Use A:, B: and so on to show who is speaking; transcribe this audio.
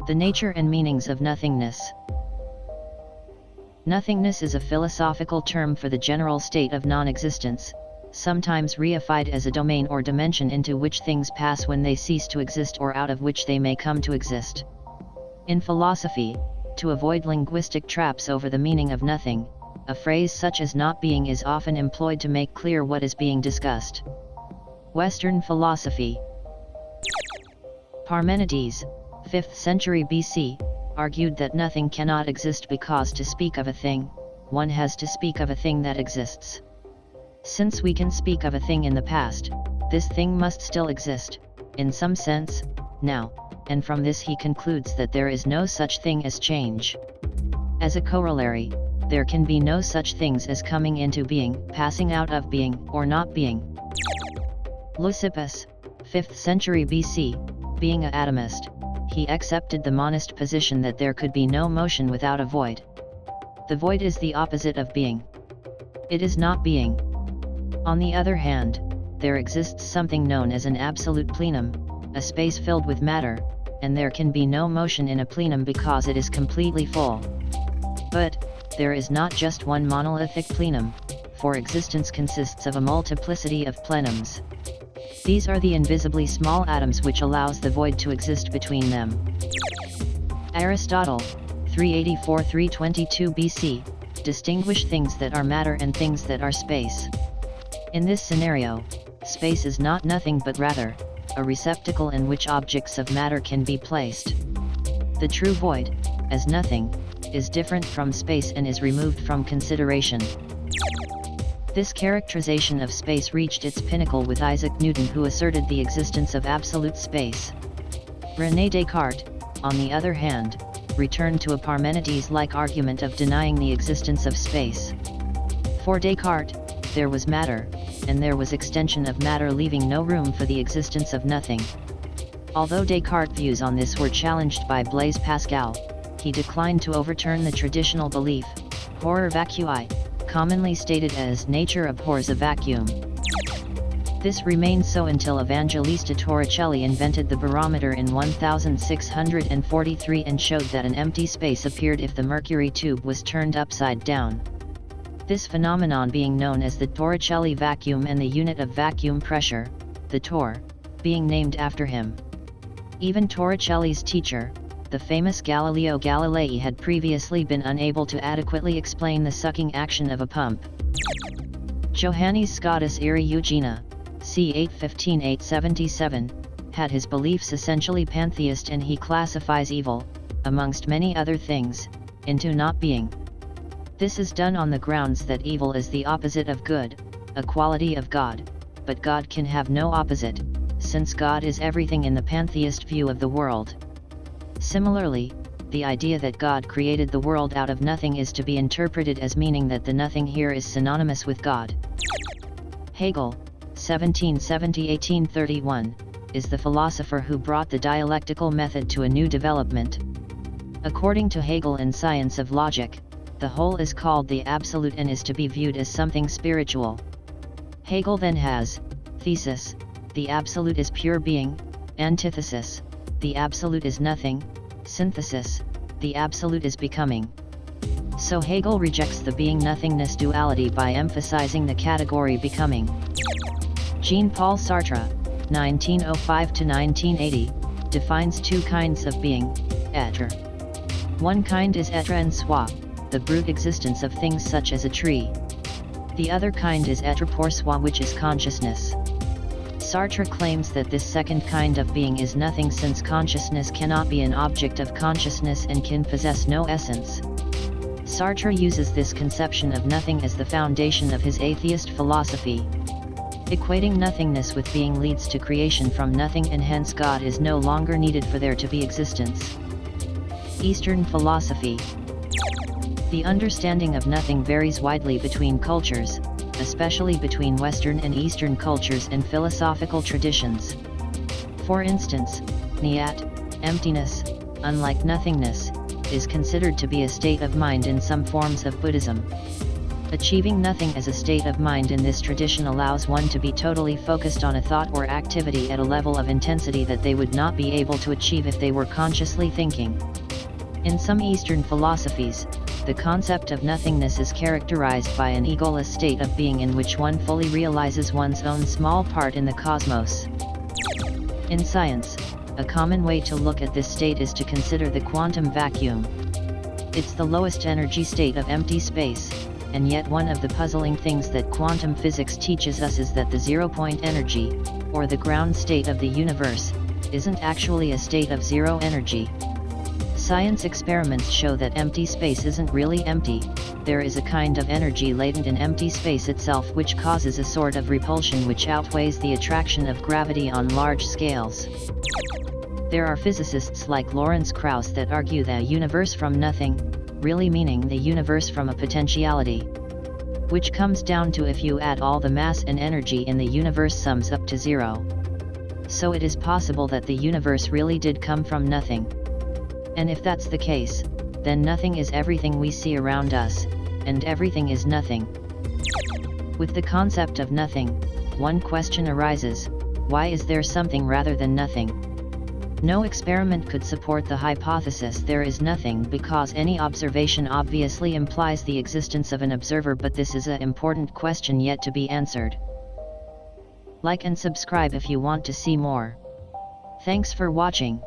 A: The nature and meanings of nothingness. Nothingness is a philosophical term for the general state of non-existence, sometimes reified as a domain or dimension into which things pass when they cease to exist or out of which they may come to exist. In philosophy, to avoid linguistic traps over the meaning of nothing, a phrase such as not being is often employed to make clear what is being discussed. Western philosophy. Parmenides, 5th century BC, argued that nothing cannot exist because to speak of a thing, one has to speak of a thing that exists. Since we can speak of a thing in the past, this thing must still exist, in some sense, now, and from this he concludes that there is no such thing as change. As a corollary, there can be no such things as coming into being, passing out of being, or not being. Leucippus, 5th century BC, being an atomist, he accepted the monist position that there could be no motion without a void. The void is the opposite of being. It is not being. On the other hand, there exists something known as an absolute plenum, a space filled with matter, and there can be no motion in a plenum because it is completely full. But, there is not just one monolithic plenum, for existence consists of a multiplicity of plenums. These are the invisibly small atoms which allows the void to exist between them. Aristotle, 384–322 BC, distinguished things that are matter and things that are space. In this scenario, space is not nothing but rather, a receptacle in which objects of matter can be placed. The true void, as nothing, is different from space and is removed from consideration. This characterization of space reached its pinnacle with Isaac Newton, who asserted the existence of absolute space. René Descartes, on the other hand, returned to a Parmenides-like argument of denying the existence of space. For Descartes, there was matter, and there was extension of matter, leaving no room for the existence of nothing. Although Descartes' views on this were challenged by Blaise Pascal, he declined to overturn the traditional belief, horror vacui, commonly stated as nature abhors a vacuum. This remained so until Evangelista Torricelli invented the barometer in 1643 and showed that an empty space appeared if the mercury tube was turned upside down. This phenomenon being known as the Torricelli vacuum, and the unit of vacuum pressure, the torr, being named after him. Even Torricelli's teacher, the famous Galileo Galilei, had previously been unable to adequately explain the sucking action of a pump. Johannes Scotus Iri Eugenia, c. 815–877, had his beliefs essentially pantheist, and he classifies evil, amongst many other things, into not being. This is done on the grounds that evil is the opposite of good, a quality of God, but God can have no opposite, since God is everything in the pantheist view of the world. Similarly, the idea that God created the world out of nothing is to be interpreted as meaning that the nothing here is synonymous with God. Hegel, 1770–1831, is the philosopher who brought the dialectical method to a new development. According to Hegel in Science of Logic, the whole is called the absolute and is to be viewed as something spiritual. Hegel then has, thesis, the absolute is pure being, antithesis, the absolute is nothing, synthesis, the absolute is becoming. So Hegel rejects the being-nothingness duality by emphasizing the category becoming. Jean-Paul Sartre, 1905–1980, defines two kinds of being, être. One kind is être en soi, the brute existence of things such as a tree. The other kind is être pour soi, which is consciousness. Sartre claims that this second kind of being is nothing, since consciousness cannot be an object of consciousness and can possess no essence. Sartre uses this conception of nothing as the foundation of his atheist philosophy. Equating nothingness with being leads to creation from nothing, and hence God is no longer needed for there to be existence. Eastern philosophy. The understanding of nothing varies widely between cultures, especially between Western and Eastern cultures and philosophical traditions. For instance, nyat, emptiness, unlike nothingness, is considered to be a state of mind in some forms of Buddhism. Achieving nothing as a state of mind in this tradition allows one to be totally focused on a thought or activity at a level of intensity that they would not be able to achieve if they were consciously thinking. In some Eastern philosophies, the concept of nothingness is characterized by an egoless state of being in which one fully realizes one's own small part in the cosmos. In science, a common way to look at this state is to consider the quantum vacuum. It's the lowest energy state of empty space, and yet one of the puzzling things that quantum physics teaches us is that the zero-point energy, or the ground state of the universe, isn't actually a state of zero energy. Science experiments show that empty space isn't really empty. There is a kind of energy latent in empty space itself which causes a sort of repulsion which outweighs the attraction of gravity on large scales. There are physicists like Lawrence Krauss that argue the universe from nothing, really meaning the universe from a potentiality. Which comes down to if you add all the mass and energy in the universe sums up to zero. So it is possible that the universe really did come from nothing. And if that's the case, then nothing is everything we see around us, and everything is nothing. With the concept of nothing, one question arises: why is there something rather than nothing? No experiment could support the hypothesis there is nothing because any observation obviously implies the existence of an observer, but this is an important question yet to be answered. Like and subscribe if you want to see more. Thanks for watching.